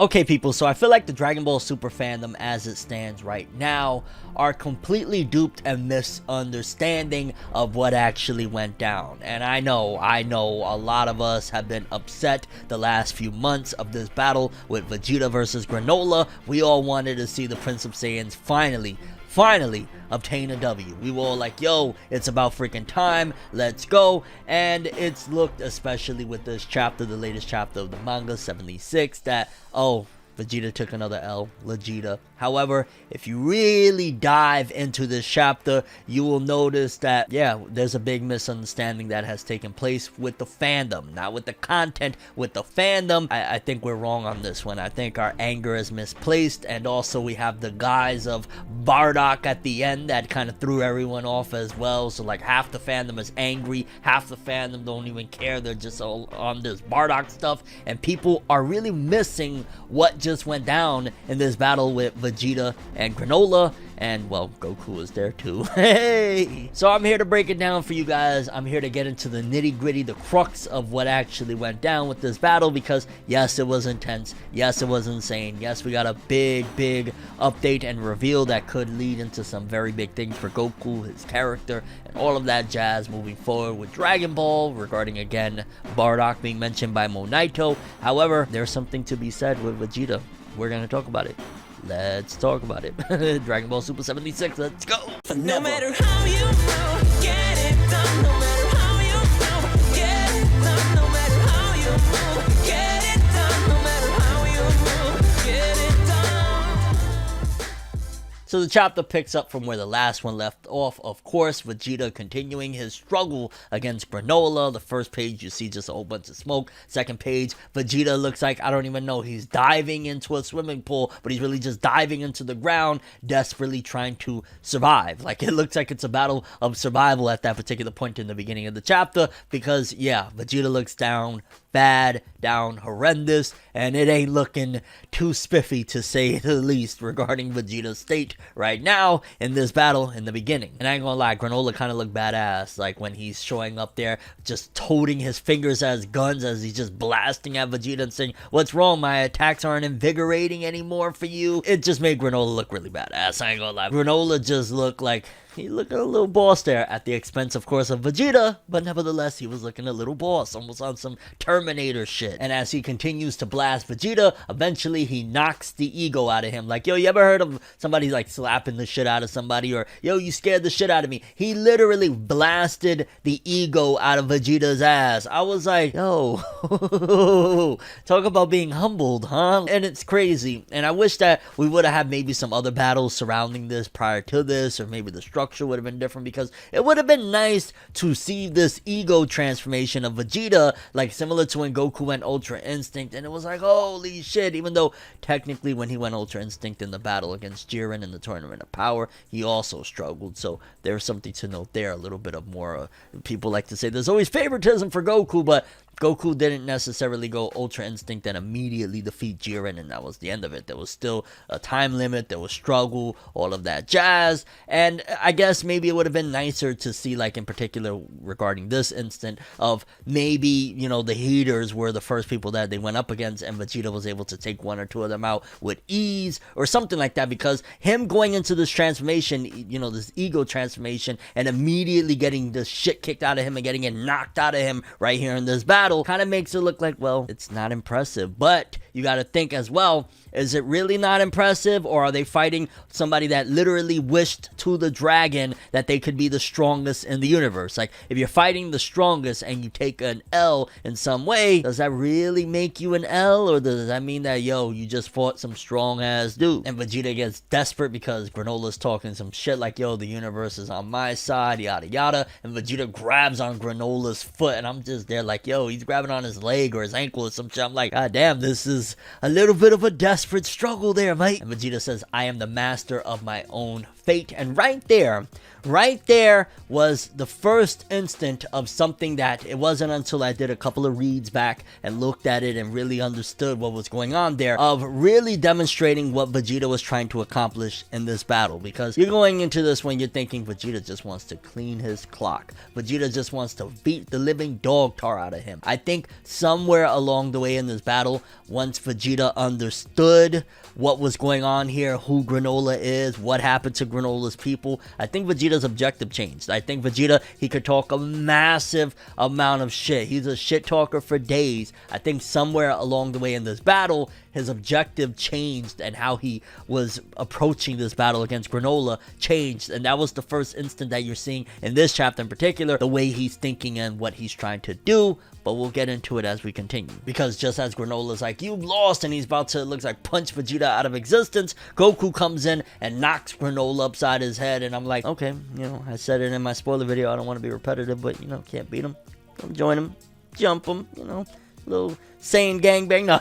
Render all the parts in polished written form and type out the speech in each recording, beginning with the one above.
Okay people, so I feel like the Dragon Ball Super fandom as it stands right now are completely duped and misunderstanding of what actually went down. And I know a lot of us have been upset the last few months of this battle with Vegeta versus Granolah. We all wanted to see the Prince of Saiyans finally obtain a W. We were all like, yo, it's about freaking time, let's go. And it's looked, especially with this chapter, the latest chapter of the manga 76, that, oh, Vegeta took another L, Vegeta. However, if you really dive into this chapter, you will notice that, yeah, there's a big misunderstanding that has taken place with the fandom. Not with the content, with the fandom. I think we're wrong on this one. I think our anger is misplaced, and also we have the guise of Bardock at the end that kind of threw everyone off as well. So like half the fandom is angry, half the fandom don't even care. They're just all on this Bardock stuff, and people are really missing what just went down in this battle with Vegeta and Granolah, and well, Goku was there too. Hey! So I'm here to break it down for you guys. I'm here to get into the nitty-gritty, the crux of what actually went down with this battle, because yes, it was intense, yes, it was insane, yes, we got a big update and reveal that could lead into some very big things for Goku, his character, and all of that jazz moving forward with Dragon Ball, regarding again Bardock being mentioned by Monaito. However, there's something to be said with Vegeta. We're gonna talk about it. Let's talk about it. Dragon Ball Super 76, let's go! No matter how you move, get it done. No matter how you move, get it done. No matter how you move, get it done. No matter how you move, get it done. So the chapter picks up from where the last one left off. Of course, Vegeta continuing his struggle against Granolah. The first page, you see just a whole bunch of smoke. Second page, Vegeta looks like, I don't even know, he's diving into a swimming pool, but he's really just diving into the ground, desperately trying to survive. Like, it looks like it's a battle of survival at that particular point in the beginning of the chapter, because, yeah, Vegeta looks down bad, down horrendous, and it ain't looking too spiffy, to say the least, regarding Vegeta's state right now in this battle in the beginning. And I ain't gonna lie, Granolah kind of looked badass, like when he's showing up there, just toting his fingers as guns as he's just blasting at Vegeta and saying, what's wrong, my attacks aren't invigorating anymore for you? It just made Granolah look really badass, I ain't gonna lie. Granolah just looked like he looked a little boss there, at the expense, of course, of Vegeta, but nevertheless, he was looking a little boss, almost on some Terminator shit. And as he continues to blast Vegeta, eventually he knocks the ego out of him. Like, yo, you ever heard of somebody like slapping the shit out of somebody, or yo, you scared the shit out of me? He literally blasted the ego out of Vegeta's ass. I was like, yo, talk about being humbled, huh? And it's crazy. And I wish that we would have had maybe some other battles surrounding this prior to this, or maybe the structure would have been different, because it would have been nice to see this ego transformation of Vegeta, like similar to when Goku went Ultra Instinct, and it was like, holy shit, even though technically when he went Ultra Instinct in the battle against Jiren in the Tournament of Power, he also struggled. So there's something to note there, a little bit of more, people like to say there's always favoritism for Goku, but Goku didn't necessarily go Ultra Instinct and immediately defeat Jiren, and that was the end of it. There was still a time limit, there was struggle, all of that jazz, and I guess maybe it would have been nicer to see, like in particular regarding this instant, of maybe, you know, the Heaters were the first people that they went up against, and Vegeta was able to take one or two of them out with ease, or something like that, because him going into this transformation, you know, this ego transformation, and immediately getting the shit kicked out of him and getting it knocked out of him right here in this battle, kind of makes it look like, well, it's not impressive. But you got to think as well, is it really not impressive, or are they fighting somebody that literally wished to the dragon that they could be the strongest in the universe? Like, if you're fighting the strongest and you take an L in some way, does that really make you an L, or does that mean that, yo, you just fought some strong ass dude? And Vegeta gets desperate because Granola's talking some shit like, yo, the universe is on my side, yada yada, and Vegeta grabs on Granola's foot, and I'm just there like, yo, he's grabbing on his leg or his ankle or some shit. I'm like, god damn, this is a little bit of a desperate struggle there, mate. And Vegeta says, I am the master of my own fate. And right there was the first instant of something that it wasn't until I did a couple of reads back and looked at it and really understood what was going on there, of really demonstrating what Vegeta was trying to accomplish in this battle. Because you're going into this when you're thinking Vegeta just wants to clean his clock. Vegeta just wants to beat the living dog tar out of him. I think somewhere along the way in this battle, once Vegeta understood what was going on here, who Granolah is, what happened to Granolah's people, I think Vegeta's objective changed. I think Vegeta, he could talk a massive amount of shit. He's a shit talker for days. I think somewhere along the way in this battle, his objective changed, and how he was approaching this battle against Granolah changed. And that was the first instant that you're seeing in this chapter in particular, the way he's thinking and what he's trying to do. But we'll get into it as we continue. Because just as Granolah's like, "You've lost," and he's about to, looks like, punch Vegeta out of existence, Goku comes in and knocks Granolah upside his head. And I'm like, okay, you know, I said it in my spoiler video, I don't want to be repetitive, but, you know, can't beat him. Come join him, jump him, you know, little Saiyan gangbang. No.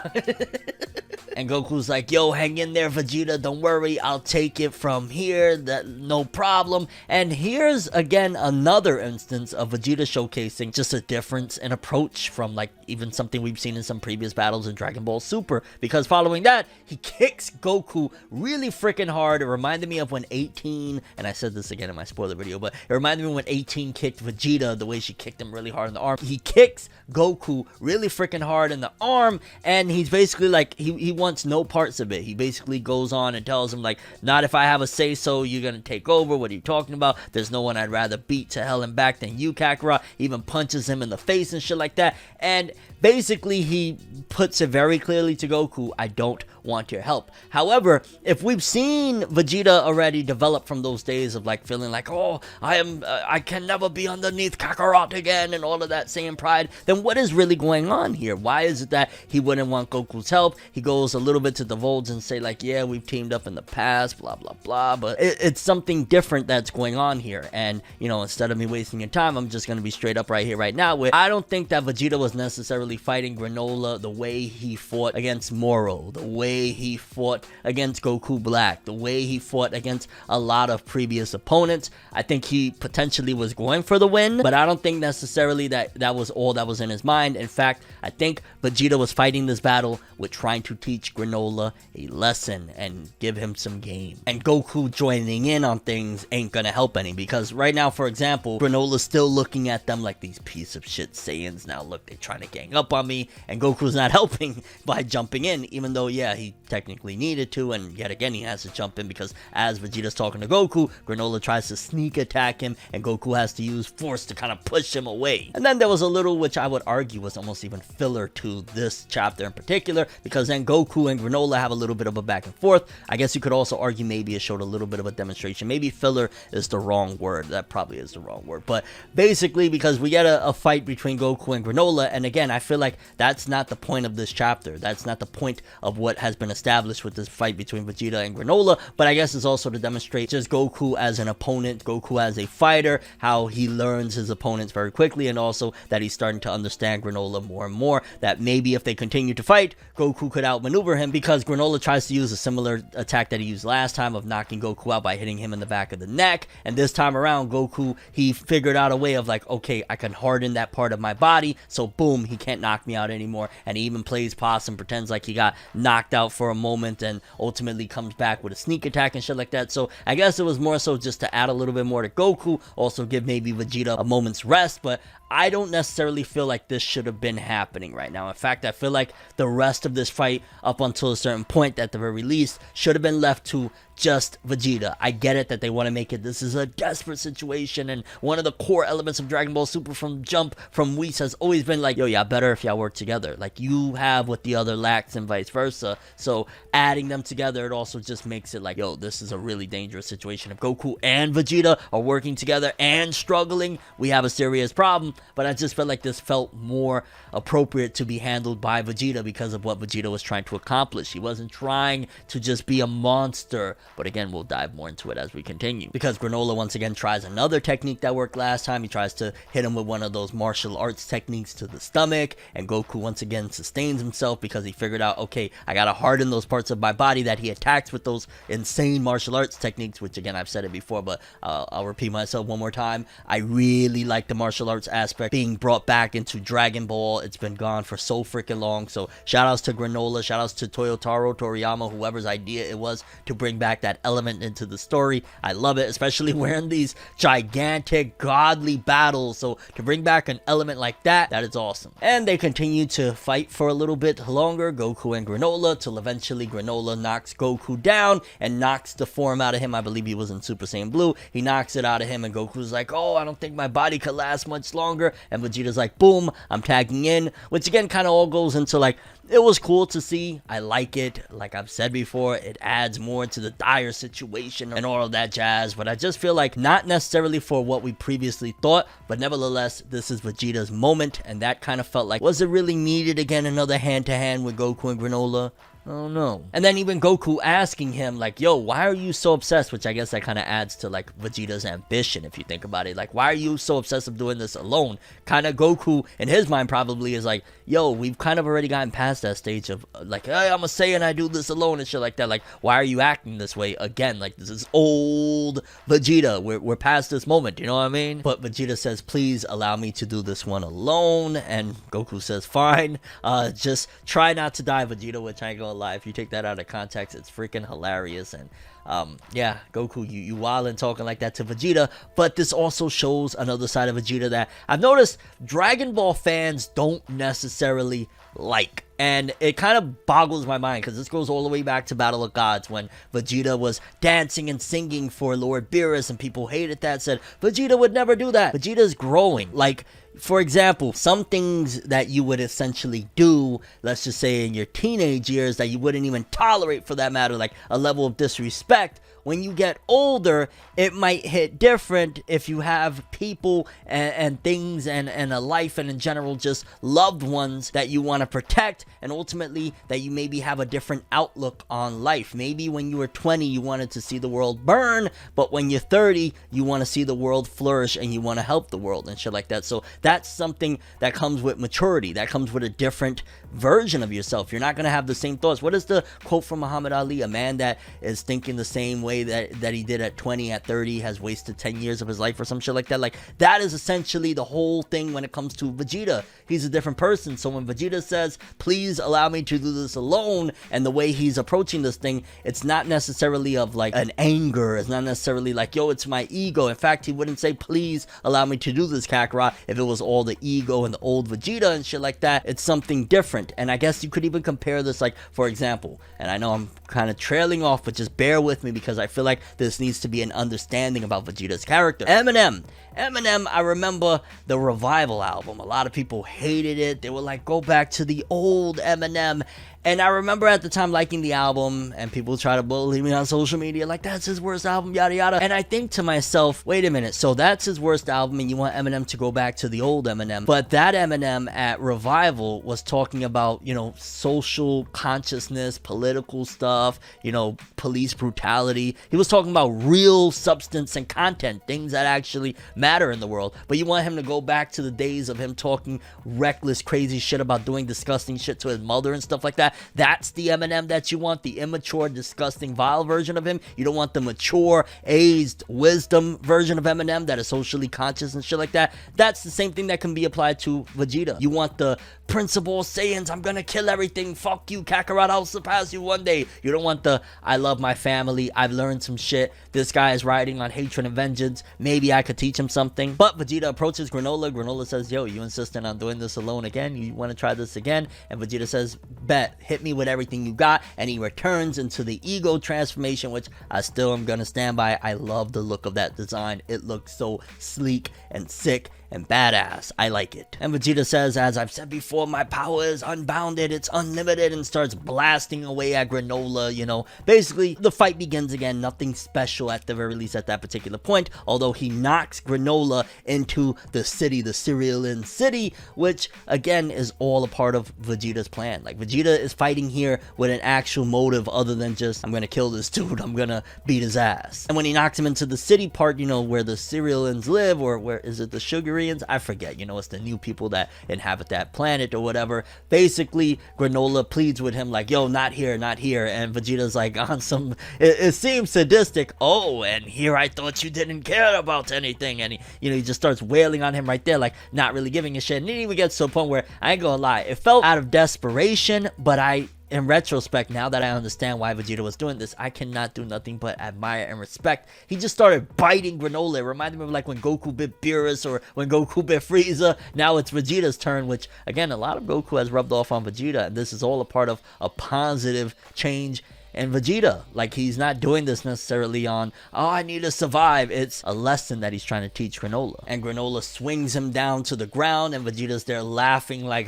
And Goku's like, "Yo, hang in there, Vegeta. Don't worry. I'll take it from here. That no problem." And here's, again, another instance of Vegeta showcasing just a difference in approach from, like, even something we've seen in some previous battles in Dragon Ball Super. Because following that, he kicks Goku really freaking hard. It reminded me of when 18, and I said this again in my spoiler video, but it reminded me when 18 kicked Vegeta, the way she kicked him really hard in the arm. He kicks Goku really freaking hard in the arm, and he's basically like, he wants no parts of it. He basically goes on and tells him, like, "Not if I have a say-so, you're gonna take over. What are you talking about? There's no one I'd rather beat to hell and back than you, Kakarot." Even punches him in the face and shit like that. And basically, he puts it very clearly to Goku, "I don't want your help." However, if we've seen Vegeta already develop from those days of, like, feeling like, "Oh, I can never be underneath Kakarot again," and all of that same pride, then what is really going on here? Why is it that he wouldn't want Goku's help? He goes a little bit to divulge and say, like, "Yeah, we've teamed up in the past, blah, blah, blah," but it's something different that's going on here. And, you know, instead of me wasting your time, I'm just going to be straight up right here, right now, with, I don't think that Vegeta was necessarily fighting Granolah the way he fought against Moro, the way he fought against Goku Black, the way he fought against a lot of previous opponents. I think he potentially was going for the win, but I don't think necessarily that was all that was in his mind. In fact, I think Vegeta was fighting this battle with trying to teach Granolah a lesson and give him some game. And Goku joining in on things ain't gonna help any, because right now, for example, Granolah's still looking at them like these piece of shit Saiyans. Now look, they're trying to gang up on me, and Goku's not helping by jumping in, even though, yeah, he technically needed to, and yet again he has to jump in, because as Vegeta's talking to Goku, Granolah tries to sneak attack him, and Goku has to use force to kind of push him away. And then there was a little, which I would argue was almost even filler to this chapter in particular, because then Goku and Granolah have a little bit of a back and forth. I guess you could also argue maybe it showed a little bit of a demonstration. Maybe filler is the wrong word. That probably is the wrong word. But basically, because we get a fight between Goku and Granolah, and again, I feel like that's not the point of this chapter. That's not the point of what has been established with this fight between Vegeta and Granolah. But I guess it's also to demonstrate just Goku as an opponent, Goku as a fighter, how he learns his opponents very quickly, and also that he's starting to understand Granolah more and more, that maybe if they continue to fight, Goku could outmaneuver him, because Granolah tries to use a similar attack that he used last time of knocking Goku out by hitting him in the back of the neck. And this time around, Goku, he figured out a way of, like, okay, I can harden that part of my body, so boom, he can't knock me out anymore. And he even plays possum, pretends like he got knocked out for a moment, and ultimately comes back with a sneak attack and shit like that. So I guess it was more so just to add a little bit more to Goku, also give maybe Vegeta a moment's rest. But I don't necessarily feel like this should have been happening right now. In fact, I feel like the rest of this fight, up until a certain point at the very least, should have been left to just Vegeta. I get it that they want to make it, this is a desperate situation, and one of the core elements of Dragon Ball Super from Jump, from Whis, has always been like, yo, y'all better if y'all work together. Like, you have what the other lacks and vice versa. So adding them together, it also just makes it like, yo, this is a really dangerous situation. If Goku and Vegeta are working together and struggling, we have a serious problem. But I just felt like this felt more appropriate to be handled by Vegeta because of what Vegeta was trying to accomplish. He wasn't trying to just be a monster but again, we'll dive more into it as we continue. Because Granolah once again tries another technique that worked last time. He tries to hit him with one of those martial arts techniques to the stomach, and Goku once again sustains himself because he figured out, okay, I gotta harden those parts of my body that he attacks with those insane martial arts techniques, which again, I've said it before, but I'll repeat myself one more time. I really like the martial arts aspect being brought back into Dragon Ball. It's been gone for so freaking long, so shout outs to Granolah, shout outs to Toyotaro Toriyama, whoever's idea it was to bring back that element into the story. I love it, especially wearing these gigantic godly battles, so to bring back an element like that is awesome. And they continue to fight for a little bit longer, Goku and Granolah, till eventually Granolah knocks Goku down and knocks the form out of him. I believe he was in Super Saiyan Blue. He knocks it out of him, and Goku's like, oh, I don't think my body could last much longer, and Vegeta's like, boom, I'm tagging in, which again kind of all goes into like, it was cool to see. I like it. Like I've said before, it adds more to the dire situation and all of that jazz. But I just feel like not necessarily for what we previously thought, but nevertheless, this is Vegeta's moment. And that kind of felt like, was it really needed again? Another hand-to-hand with Goku and Granolah? Oh no. And then even Goku asking him like, yo, why are you so obsessed? Which I guess that kind of adds to like Vegeta's ambition if you think about it. Like, why are you so obsessed with doing this alone? Kind of Goku in his mind probably is like, yo, we've kind of already gotten past that stage of like, hey, I'm a Saiyan, I do this alone and shit like that. Like, why are you acting this way again? Like, this is old Vegeta. We're past this moment, you know what I mean? But Vegeta says, please allow me to do this one alone. And Goku says, fine. Just try not to die, Vegeta, which I ain't gonna lie. If you take that out of context, it's freaking hilarious. And yeah, Goku, you wildin' talking like that to Vegeta, but this also shows another side of Vegeta that I've noticed Dragon Ball fans don't necessarily like. And it kind of boggles my mind because this goes all the way back to Battle of Gods when Vegeta was dancing and singing for Lord Beerus and people hated that, said Vegeta would never do that. Vegeta's growing. Like, for example, some things that you would essentially do, let's just say in your teenage years, that you wouldn't even tolerate for that matter, like a level of disrespect. When you get older, it might hit different if you have people and things and a life and in general just loved ones that you want to protect, and ultimately that you maybe have a different outlook on life. Maybe when you were 20 you wanted to see the world burn, but when you're 30 you want to see the world flourish and you want to help the world and shit like that. So that's something that comes with maturity, that comes with a different version of yourself. You're not going to have the same thoughts. What is the quote from Muhammad Ali? A man that is thinking the same way that he did at 20, at 30 has wasted 10 years of his life or some shit like that. Like, that is essentially the whole thing when it comes to Vegeta. He's a different person. So when Vegeta says, please allow me to do this alone, and the way he's approaching this thing, it's not necessarily of like an anger. It's not necessarily like, yo, it's my ego. In fact, he wouldn't say, please allow me to do this, Kakarot, if it was all the ego and the old Vegeta and shit like that. It's something different. And I guess you could even compare this, like, for example, and I know I'm kind of trailing off, but just bear with me because I feel like this needs to be an understanding about Vegeta's character. Eminem, I remember the Revival album. A lot of people hated it. They were like, go back to the old Eminem. And I remember at the time liking the album, and people try to bully me on social media, like, that's his worst album, yada yada. And I think to myself, wait a minute, so that's his worst album, and you want Eminem to go back to the old Eminem. But that Eminem at Revival was talking about, you know, social consciousness, political stuff, you know, police brutality. He was talking about real substance and content, things that actually matter in the world. But you want him to go back to the days of him talking reckless, crazy shit about doing disgusting shit to his mother and stuff like that. That's the Eminem that you want, the immature, disgusting, vile version of him. You don't want the mature, aged, wisdom version of Eminem that is socially conscious and shit like that. That's the same thing that can be applied to Vegeta. You want the principal Saiyans, I'm gonna kill everything, fuck you, Kakarot, I'll surpass you one day. You don't want the, I love my family, I've learned some shit, this guy is riding on hatred and vengeance, maybe I could teach him something. But Vegeta approaches Granolah. Granolah says, yo, you insisting on doing this alone again? You want to try this again? And Vegeta says, bet, hit me with everything you got. And he returns into the ego transformation, which I still am gonna stand by. I love the look of that design. It looks so sleek and sick and badass. I like it. And Vegeta says, as I've said before, before, my power is unbounded, it's unlimited, and starts blasting away at Granolah, you know. Basically, the fight begins again, nothing special at the very least at that particular point, although he knocks Granolah into the city, the Cereal Inn City, which again is all a part of Vegeta's plan. Like, Vegeta is fighting here with an actual motive other than just, I'm gonna kill this dude, I'm gonna beat his ass. And when he knocks him into the city part, you know, where the Cereal Inns live, or where is it, the Sugar Inns? I forget, you know, it's the new people that inhabit that planet or whatever. Basically, Granolah pleads with him like, yo, not here, not here. And Vegeta's like on some, it seems sadistic, oh, and here I thought you didn't care about anything. And he, you know, he just starts wailing on him right there, like not really giving a shit. And it even gets to a point where, I ain't gonna lie, it felt out of desperation, but in retrospect, now that I understand why Vegeta was doing this, I cannot do nothing but admire and respect. He just started biting Granolah. It reminded me of like when Goku bit Beerus or when Goku bit Frieza. Now it's Vegeta's turn, which again, a lot of Goku has rubbed off on Vegeta, and this is all a part of a positive change. And Vegeta, like, he's not doing this necessarily on, oh, I need to survive. It's a lesson that he's trying to teach Granolah. And Granolah swings him down to the ground, and Vegeta's there laughing like,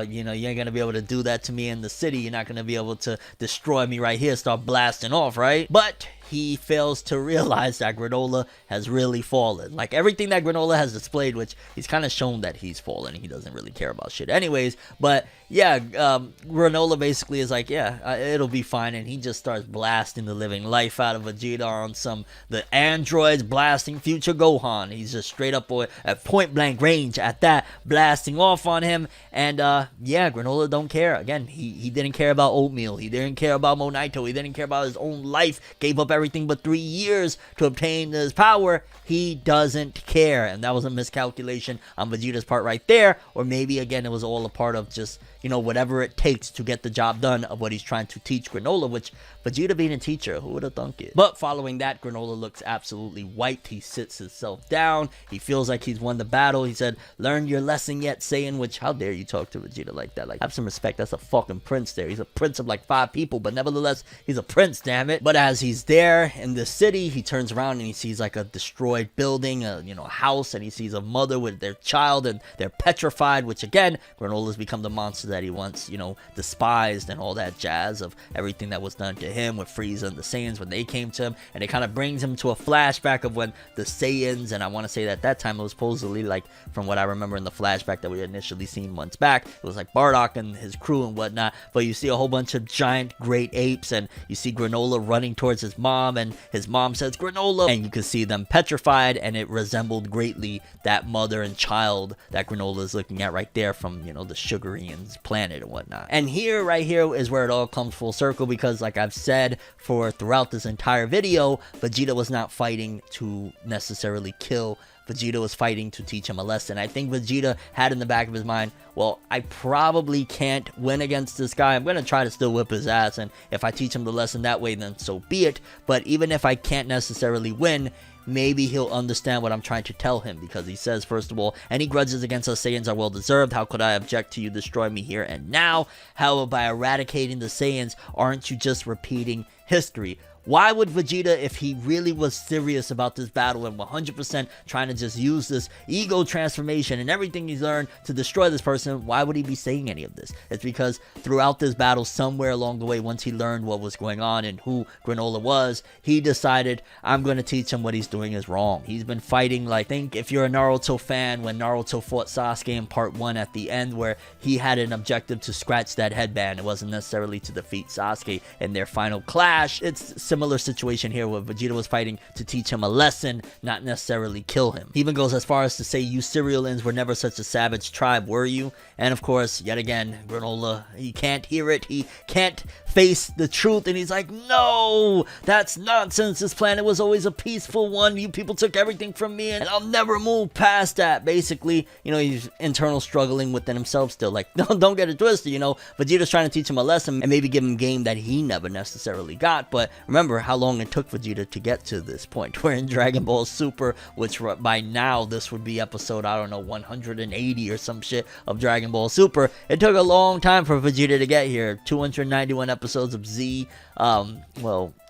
you know, you ain't gonna be able to do that to me in the city. You're not gonna be able to destroy me right here, start blasting off, right? But he fails to realize that Granolah has really fallen. Like, everything that Granolah has displayed, which he's kind of shown that he's fallen, he doesn't really care about shit anyways. But yeah, Granolah basically is like, yeah, it'll be fine, and he just starts blasting the living life out of Vegeta on the androids, blasting future Gohan. He's just straight up at point blank range at that, blasting off on him. And yeah, Granolah don't care. Again, he didn't care about oatmeal, he didn't care about Monaito, he didn't care about his own life, gave up everything but 3 years to obtain his power. He doesn't care, and that was a miscalculation on Vegeta's part right there. Or maybe again, it was all a part of just, you know, whatever it takes to get the job done of what he's trying to teach Granolah, which Vegeta being a teacher, who would have thunk it? But following that, Granolah looks absolutely wiped. He sits himself down. He feels like he's won the battle. He said, learn your lesson yet, Saiyan, which, how dare you talk to Vegeta like that? Like, have some respect. That's a fucking prince there. He's a prince of like 5 people, but nevertheless, he's a prince, damn it. But as he's there in the city, he turns around and he sees like a destroyed building, a house, and he sees a mother with their child, and they're petrified, which again, Granolah's become the monster that he once, despised, and all that jazz of everything that was done to him with Frieza and the Saiyans when they came to him. And it kind of brings him to a flashback of when the Saiyans, and I want to say that that time it was supposedly, like, from what I remember in the flashback that we had initially seen months back, it was like Bardock and his crew and whatnot, but you see a whole bunch of giant great apes, and you see Granolah running towards his mom, and his mom says Granolah, and you can see them petrified, and it resembled greatly that mother and child that Granolah is looking at right there from, the Sugarian's planet and whatnot. And right here is where it all comes full circle, because like I've said throughout this entire video, Vegeta was not fighting to necessarily kill. Vegeta was fighting to teach him a lesson. I think Vegeta had in the back of his mind, well, I probably can't win against this guy. I'm going to try to still whip his ass, and if I teach him the lesson that way, then so be it. But even if I can't necessarily win, maybe he'll understand what I'm trying to tell him, because he says, first of all, any grudges against us Saiyans are well deserved. How could I object to you destroy me here and now? However, by eradicating the Saiyans, aren't you just repeating history? Why would Vegeta, if he really was serious about this battle and 100% trying to just use this ego transformation and everything he's learned to destroy this person, why would he be saying any of this? It's because throughout this battle, somewhere along the way, once he learned what was going on and who Granolah was, he decided, I'm going to teach him what he's doing is wrong. He's been fighting, like, think if you're a Naruto fan, when Naruto fought Sasuke in part 1 at the end, where he had an objective to scratch that headband. It wasn't necessarily to defeat Sasuke in their final clash. It's similar situation here where Vegeta was fighting to teach him a lesson, not necessarily kill him. He even goes as far as to say, you Cerealins were never such a savage tribe, were you? And of course, yet again, Granolah, he can't hear it, he can't face the truth, and he's like, no, that's nonsense. This planet was always a peaceful one. You people took everything from me, and I'll never move past that. Basically, he's internal struggling within himself still. Like, don't get it twisted, Vegeta's trying to teach him a lesson and maybe give him game that he never necessarily got. But remember how long it took Vegeta to get to this point. We're in Dragon Ball Super, which by now this would be episode, 180 or some shit of Dragon Ball Super. It took a long time for Vegeta to get here. 291 episodes of Z.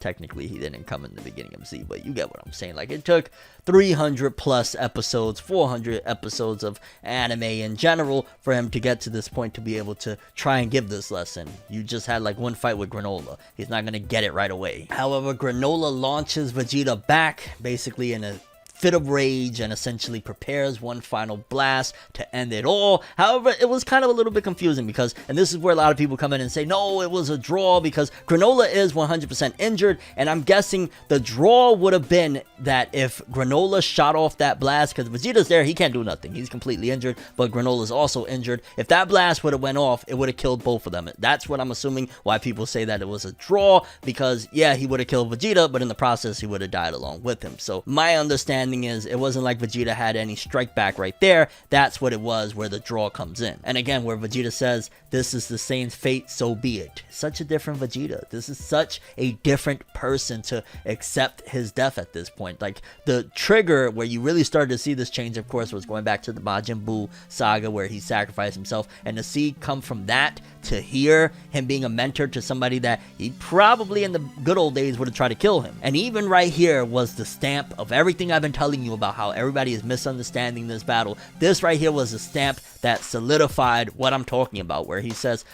technically he didn't come in the beginning of Z, but you get what I'm saying. Like, it took 300 plus episodes, 400 episodes of anime in general for him to get to this point to be able to try and give this lesson. You just had like one fight with Granolah. He's not gonna get it right away. However, Granolah launches Vegeta back basically in a fit of rage and essentially prepares one final blast to end it all. However, it was kind of a little bit confusing because, and this is where a lot of people come in and say, no, it was a draw, because Granolah is 100% injured, and I'm guessing the draw would have been that if Granolah shot off that blast, because Vegeta's there, he can't do nothing, he's completely injured, but Granolah's also injured. If that blast would have went off, it would have killed both of them. That's what I'm assuming why people say that it was a draw, because yeah, he would have killed Vegeta, but in the process he would have died along with him. So my understanding is it wasn't like Vegeta had any strike back right there. That's what it was, where the draw comes in. And again, where Vegeta says, this is the Saiyan's fate, so be it. Such a different Vegeta. This is such a different person to accept his death at this point. Like, the trigger where you really started to see this change, of course, was going back to the Majin Buu saga where he sacrificed himself, and to see come from that to here, him being a mentor to somebody that he probably in the good old days would have tried to kill him. And even right here was the stamp of everything I've been telling you about how everybody is misunderstanding this battle. This right here was a stamp that solidified what I'm talking about, where he says,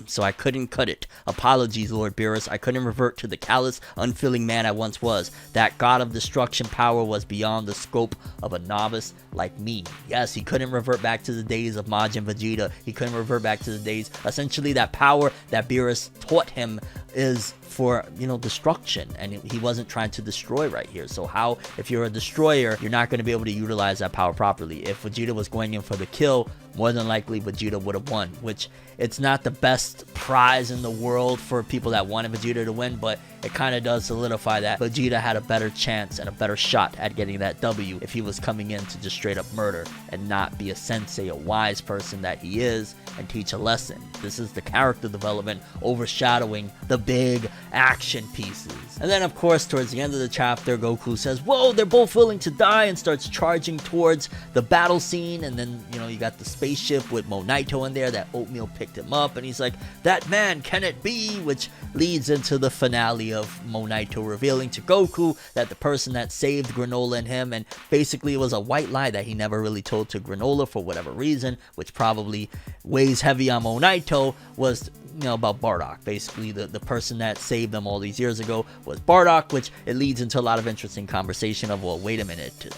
so I couldn't cut it. Apologies, Lord Beerus. I couldn't revert to the callous, unfeeling man I once was. That god of destruction power was beyond the scope of a novice like me. Yes, he couldn't revert back to the days of Majin Vegeta. He couldn't revert back to the days, essentially, that power that Beerus taught him is for, you know, destruction, and he wasn't trying to destroy right here. So how, if you're a destroyer, you're not going to be able to utilize that power properly. If Vegeta was going in for the kill, more than likely Vegeta would have won, which it's not the best prize in the world for people that wanted Vegeta to win, but it kind of does solidify that Vegeta had a better chance and a better shot at getting that W if he was coming in to just straight up murder and not be a sensei, a wise person that he is, and teach a lesson. This is the character development overshadowing the big action pieces. And then, of course, towards the end of the chapter, Goku says, whoa, they're both willing to die, and starts charging towards the battle scene. And then, you know, you got the spaceship with Monaito in there that Oatmeal picked him up, and he's like, that man, can it be? Which leads into the finale of Monaito revealing to Goku that the person that saved Granolah and him, and basically it was a white lie that he never really told to Granolah for whatever reason, which probably weighs heavy on Monaito, was, you know, about Bardock. Basically, the person that saved them all these years ago was Bardock, which it leads into a lot of interesting conversation of, well, wait a minute,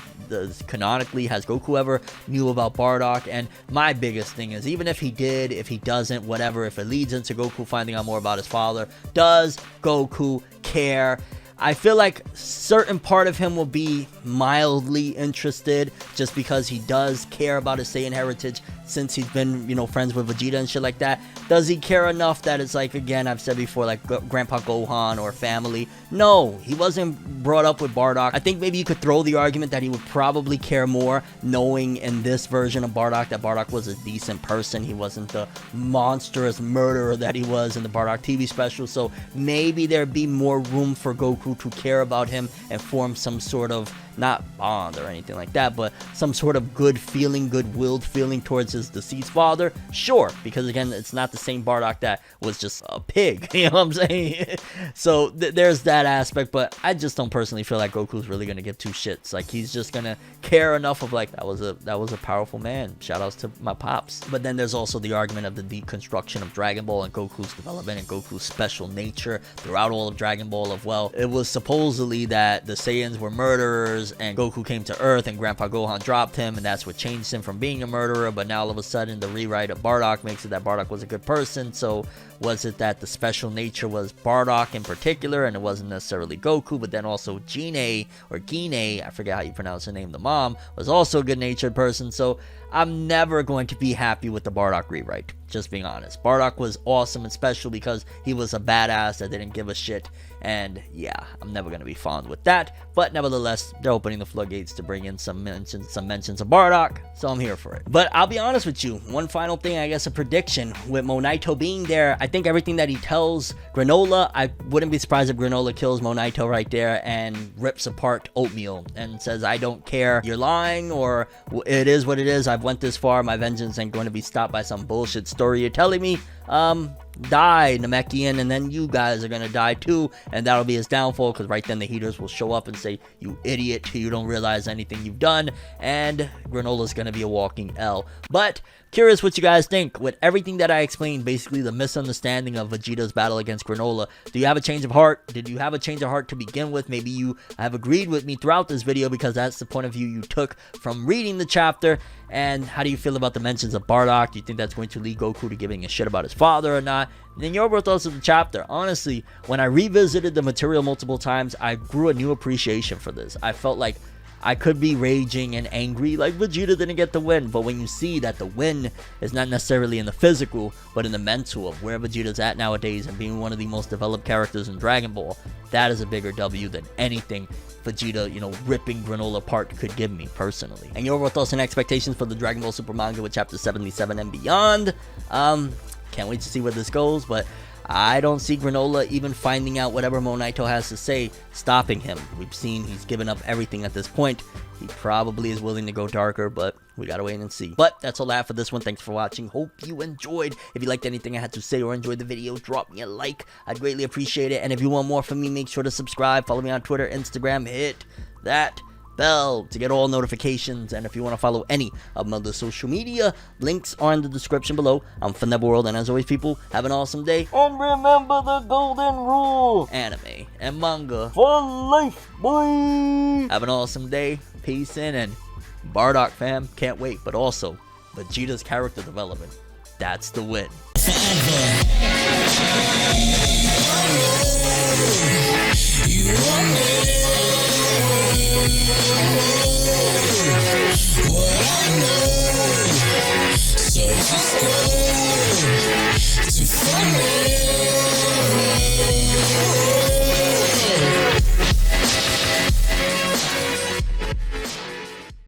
canonically, has Goku ever knew about Bardock? And my biggest thing is, even if he did, if he doesn't, whatever, if it leads into Goku finding out more about his father, does Goku care? I feel like certain part of him will be mildly interested, just because he does care about his Saiyan heritage since he's been, you know, friends with Vegeta and shit like that. Does he care enough that it's like, again, I've said before, like Grandpa Gohan or family? No, he wasn't brought up with Bardock. I think maybe you could throw the argument that he would probably care more knowing in this version of Bardock that Bardock was a decent person. He wasn't the monstrous murderer that he was in the Bardock TV special. So maybe there'd be more room for Goku to care about him and form some sort of, not bond or anything like that, but some sort of good feeling, good-willed feeling towards his deceased father. Sure, because again, it's not the same Bardock that was just a pig, you know what I'm saying? So there's that aspect, but I just don't personally feel like Goku's really gonna give two shits. Like, he's just gonna care enough of, like, that was a powerful man, shout outs to my pops. But then there's also the argument of the deconstruction of Dragon Ball and Goku's development and Goku's special nature throughout all of Dragon Ball. Of, well, it was supposedly that the Saiyans were murderers and Goku came to Earth and Grandpa Gohan dropped him, and that's what changed him from being a murderer. But now all of a sudden the rewrite of Bardock makes it that Bardock was a good person. So was it that the special nature was Bardock in particular and it wasn't necessarily Goku? But then also Gine, or Gine, I forget how you pronounce her name, the mom, was also a good-natured person. So I'm never going to be happy with the Bardock rewrite, just being honest. Bardock was awesome and special because he was a badass that didn't give a shit, and yeah, I'm never going to be fond with that. But nevertheless, they're opening the floodgates to bring in some mentions of Bardock, so I'm here for it. But I'll be honest with you, one final thing, I guess a prediction, with Monaito being there, I think everything that he tells Granolah, I wouldn't be surprised if Granolah kills Monaito right there and rips apart Oatmeal and says, I don't care, you're lying, or it is what it is, I've went this far, my vengeance ain't going to be stopped by some bullshit story you're telling me. die, Namekian, and then you guys are gonna die too, and that'll be his downfall, because right then the heaters will show up and say, you idiot, you don't realize anything you've done, and Granola's gonna be a walking L. But curious what you guys think. With everything that I explained, basically the misunderstanding of Vegeta's battle against Granolah, do you have a change of heart? Did you have a change of heart to begin with? Maybe you have agreed with me throughout this video because that's the point of view you took from reading the chapter. And how do you feel about the mentions of Bardock? Do you think that's going to lead Goku to giving a shit about his father or not? And then your overall thoughts of the chapter. Honestly, when I revisited the material multiple times, I grew a new appreciation for this. I felt like I could be raging and angry like Vegeta didn't get the win, but when you see that the win is not necessarily in the physical, but in the mental of where Vegeta's at nowadays and being one of the most developed characters in Dragon Ball, that is a bigger W than anything Vegeta, ripping Granolah apart could give me personally. And your overall thoughts and expectations for the Dragon Ball Super manga with chapter 77 and beyond. Can't wait to see where this goes, but I don't see Granolah even finding out whatever Monaito has to say, stopping him. We've seen he's given up everything at this point. He probably is willing to go darker, but we gotta wait and see. But that's all I have for this one. Thanks for watching. Hope you enjoyed. If you liked anything I had to say or enjoyed the video, drop me a like. I'd greatly appreciate it. And if you want more from me, make sure to subscribe. Follow me on Twitter, Instagram. Hit that bell to get all notifications. And if you want to follow any of my other social media, links are in the description below. I'm FunNebWorld, and as always, people, have an awesome day. And remember the golden rule: anime and manga for life, boy. Have an awesome day. Peace in, and Bardock fam, can't wait. But also, Vegeta's character development, that's the win. What I know, so just go to find it.